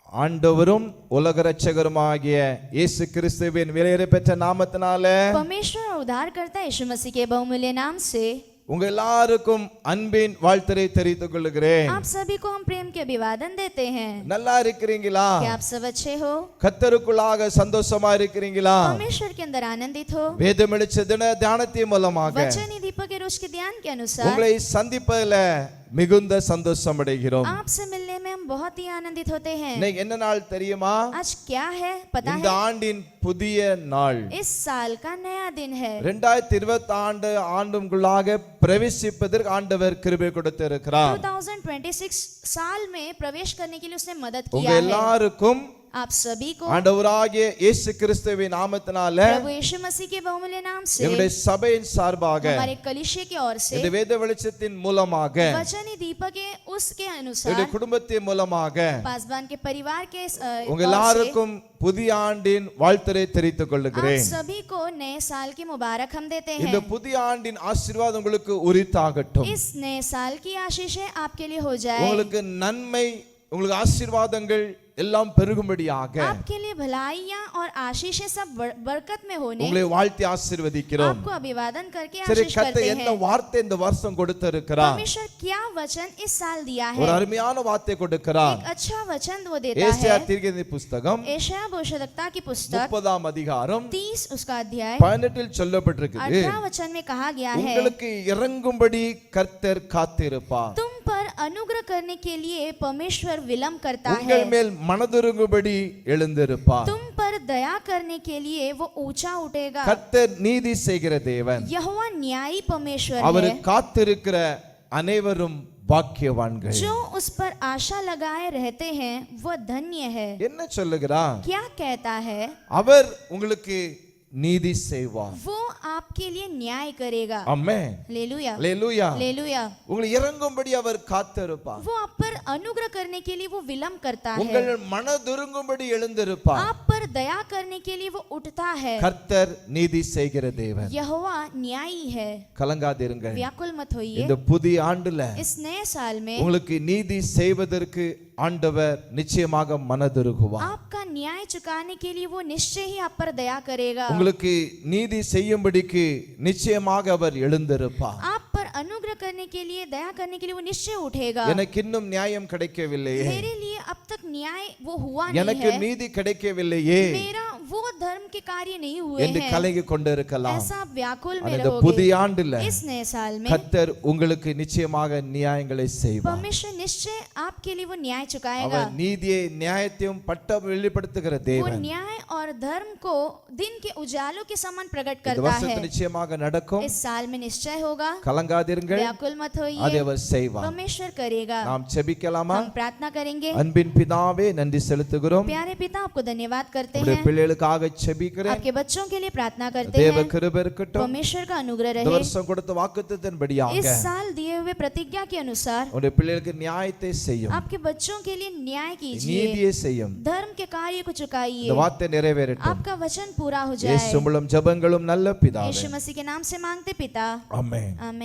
ஆண்டவரும் உலக இரட்சகருமாகிய இயேசு கிறிஸ்துவின் விலையேற பெற்ற நாமத்தினாலே परमेश्वर और उद्धारकर्ता यीशु मसीह के बहुमूल्य नाम से உங்க எல்லாருக்கும் அன்பின் வாழ்த்துரை தெரிவித்துக் கொள்கிறேன். आप सभी को हम प्रेम के अभिवादन देते हैं. நல்லா இருக்கிறீங்களா? क्या आप सब अच्छे हो? கர்த்தருக்குள்ளாக சந்தோஷமா இருக்கிறீங்களா? परमेश्वर के अंदर आनंदित हो? வேதம் வெளிச்ச தின தியானத்தின் மூலமாக वचन ही दीपक के रोज के ध्यान के अनुसार உங்களை சந்திப்பதில மிகுந்த சந்தோஷம் அடைகிறோம். आपसे मिलने में हम बहुत ही आनंदित होते हैं. இன்னைக்கு என்ன நாள் தெரியுமா? आज क्या है पता இந்த है? ஆண்டின் புதிய நாள். इस साल का नया दिन है. 2020 ஆண்டுக்குள்ளாக பிரவேசிப்பதற்கு ஆண்டவர் கிருபை கொடுத்திருக்கிறார். 2026 साल में प्रवेश करने के लिए उसने मदद உங்க किया है. எல்லாருக்கும் आप सभी को ஆண்டவராகிய இயேசு கிறிஸ்துவின் நாமத்தினால प्रभु यीशु मसीह के बहुमूल्य नाम से எங்களுடைய சபையின் சார்பாக हमारे कलीसिया की ओर से இந்த வேத வெளிச்சத்தின் மூலமாக वचनी दीपक के उसके अनुसार என்னுடைய குடும்பத்தின் மூலமாக पासवान के परिवार के உங்க எல்லாருக்கும் புதிய ஆண்டின் வாழ்த்துரை தெரிவித்துக் आप கொள்கிறேன். सभी को नए साल की मुबारक हम देते हैं. இந்த புதிய ஆண்டின் ஆசீர்வாதம் உங்களுக்கு உரித்தாகட்டும். इस नए साल की आशीषें आपके लिए हो जाए. உங்களுக்கு நன்மை உங்களுக்கு ஆசீர்வாதங்கள் எல்லாம் பெருகும்படியாக आपके लिए भलाइयां और आशीषें सब बरकत में होने உங்களை வாழ்த்தி ஆசீர்வதிக்கிறோம். आपको अभिवादन करके சரி, आशीष கர்த்தர் करते என்ன हैं. வார்த்தை இந்த வருஷம் கொடுத்திருக்கிறார்? परमेश्वर क्या वचन इस साल दिया ஒரு है? அருமையான வார்த்தை கொடுக்கிறார். एक अच्छा वचन वो देता ஏசாயா है. தீர்க்கதரிசி புஸ்தகம் एशाया भविष्यद्वक्ता की पुस्तक 30 அதிகாரம் 30 उसका अध्याय 18 சொல்லப்பட்டிருக்குது. 18 वचन में कहा गया है, உங்களுக்கு இறங்கும்படி கர்த்தர் காத்திருப்பார். तुम पर अनुग्रह करने के लिए परमेश्वर विलंब करता है. உங்கள் மேல் மனதுருகும்படி எழுந்திருப்பார். तुम पर दया करने के लिए वो ऊंचा उठेगा. கர்த்தர் நீதி செய்கிற தேவன். यहोवा न्यायी परमेश्वर அவர் है. காத்திருக்கிற அனைவரும் பாக்கியவான்கள். जो उस पर आशा लगाए रहते हैं वो धन्य है. என்ன சொல்லுகிறார்? क्या कहता है? அவர் உங்களுக்கு நீதி செய்வார். वो आपके लिए न्याय करेगा. ஆமென். हालेलुया அல்லேலூயா. हालेलुया. உங்களை இறங்கும்படி அவர் காத்திருப்பார். वो आप पर अनुग्रह करने के लिए वो विलंब करता है. உங்கள் மனதுருங்கும்படி எழுந்திருப்பார். आप पर दया करने के लिए वो उठता है. கர்த்தர் நீதி செய்கிற தேவன். यहोवा न्यायी है. கலங்காதிருங்கள். व्याकुल मत होइए. இந்த புதிய ஆண்டுல इस नए साल में உங்களுக்கு நீதி செய்வதற்கு ஆண்டவர் நிச்சயமாக மனதுருகுவார். आपका न्याय चुकाने के लिए वो निश्चय ही आप पर दया करेगा. உங்களுக்கு நீதி செய்யும்படிக்கு நிச்சயமாக அவர் எழுந்திருப்பார். आप पर अनुग्रह करने के लिए दया करने के लिए वो निश्चय उठेगा. எனக்கு இன்னும் நியாயம் கிடைக்கவில்லையே, मेरे लिए अब तक न्याय वो हुआ नहीं எனக்கு है, நீதி கிடைக்கவில்லையே मेरा वो धर्म के कार्य नहीं हुए என்று हैं, கலங்கி கொண்டிருக்கலாம். ऐसा आप व्याकुल में இந்த புதிய रहोगे. ஆண்டுல इस नए साल में கர்த்தர் உங்களுக்கு நிச்சயமாக நியாயங்களை செய்வார். परमेश्वर निश्चय आपके लिए वो न्याय चुकाएगा. அவர் நீதியை நியாயத்தையும் பட்டம் வெளிப்படுத்துகிற वो தேவன். न्याय और धर्म को दिन के उजालों के समान प्रकट இந்த करता வருஷத்துல है. நிச்சயமாக நடக்கும். इस साल में निश्चय होगा. கலங்காதிருங்கள். व्याकुल मत அதை होइए. அவர் செய்வார். परमेश्वर करेगा. நாம் செபிக்கலாமா? हम प्रार्थना करेंगे. அன்பின் பிதாவே, நன்றி செலுத்துகிறோம். प्यारे पिता, आपको धन्यवाद करते உம்முடைய हैं. பிள்ளைகளுக்காக செபிக்கிறேன். आपके बच्चों के लिए प्रार्थना करते தேவ हैं. கிருபை இருக்கட்டும். परमेश्वर का अनुग्रह இந்த रहे. வருஷம் கொடுத்த வாக்குத்தத்தன்படியாக इस साल दिए हुए प्रतिज्ञा के अनुसार உம்முடைய பிள்ளைகளுக்கு நியாயத்தை செய்யும், आपके बच्चों के लिए न्याय कीजिए. நீதியை செய்யும். धर्म के कार्य को இந்த चुकाइए. வார்த்தை நிறைவேறட்டும். आपका वचन पूरा हो இயேசு जाए. மூலம் ஜெபங்களும் நல்ல பிதாவே. यीशु मसीह के नाम से मांगते पिता. ஆமென். आमीन.